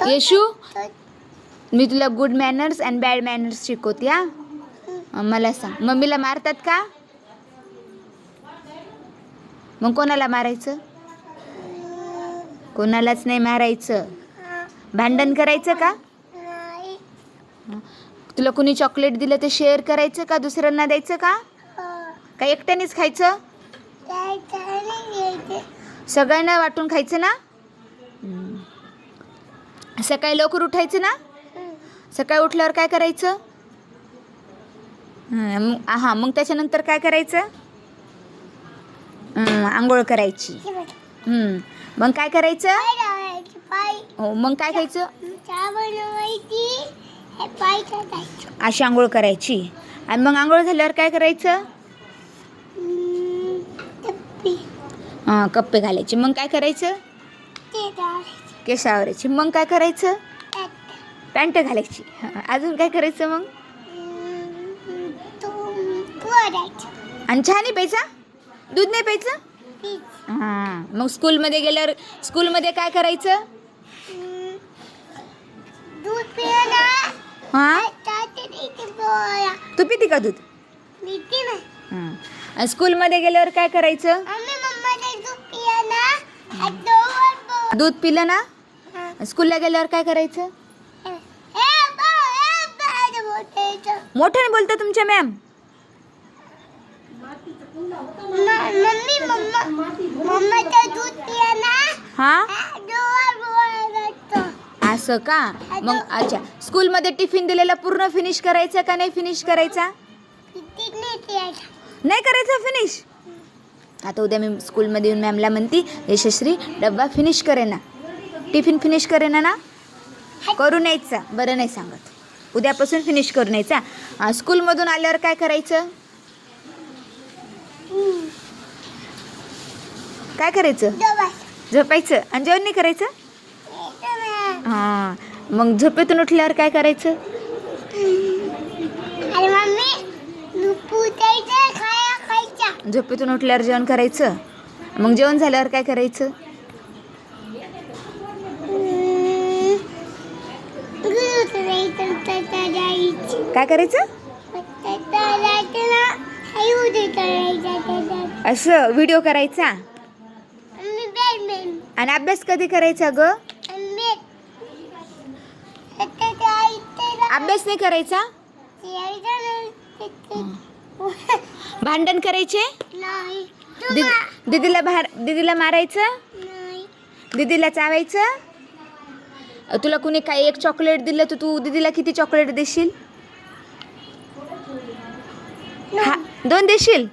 येशू, मी तुला good manners and bad manners शिकवते. हा, मला सांग, मम्मीला मारतात का? मग कोणाला मारायचं? कोणालाच नाही मारायचं. भांडण करायचं का? तुला कुणी चॉकलेट दिलं तर शेअर करायचं का? दुसऱ्यांना द्यायचं का? का एकट्यानेच खायचं? सगळ्यांना वाटून खायचं ना? सकाळी लवकर उठायचं ना? सकाळी उठल्यावर काय करायचं? हां, मग त्याच्यानंतर काय करायचं? आंघोळ करायची. मग काय करायचं? हो, मग काय खायचं? अशी आंघोळ करायची. आणि मग आंघोळ झाल्यावर काय करायचं? कप्पे घालायचे. मग काय करायचं? केस आवरायचे. मग काय करायचं? पॅन्ट घालायची. अजून काय करायचं मग? आणि चहा नाही प्यायचा? दूध नाही प्यायचं? हां, मग स्कूलमध्ये गेल्यावर स्कूलमध्ये काय करायचं? हां, तू पिती का दूध? हां, स्कूलमध्ये गेल्यावर काय करायचं? दूध पिलं ना? स्कूलला गेल्यावर काय करायचं? मोठ्याने बोलता तुमच्या मॅम. हां, असं का? मग अच्छा, स्कूलमध्ये टिफिन दिलेला पूर्ण फिनिश करायचा का नाही फिनिश करायचा? नाही करायचं फिनिश. आता उद्या मी स्कूलमध्ये येऊन मॅमला म्हणती, यशश्री डब्बा फिनिश करेना, टिफिन फिनिश करेना ना? करून यायचा. बरं नाही सांगत. उद्यापासून फिनिश करून यायचा. स्कूलमधून आल्यावर काय करायचं? काय करायचं? झोपायचं. आणि जेवण नाही करायचं? हां, मग झोपेतून उठल्यावर काय करायचं? झोपेतून उठल्यावर जेवण करायचं. मग जेवण झाल्यावर काय करायचं? काय करायचं? असं व्हिडिओ करायचा. आणि अभ्यास कधी करायचा ग? अभ्यास नाही करायचा? भांडण करायचे? दीदीला मारायचं? दीदीला चावायचं? तुला कुणी काही एक चॉकलेट दिलं तर तू दीदीला किती चॉकलेट देशील? 2 देशील?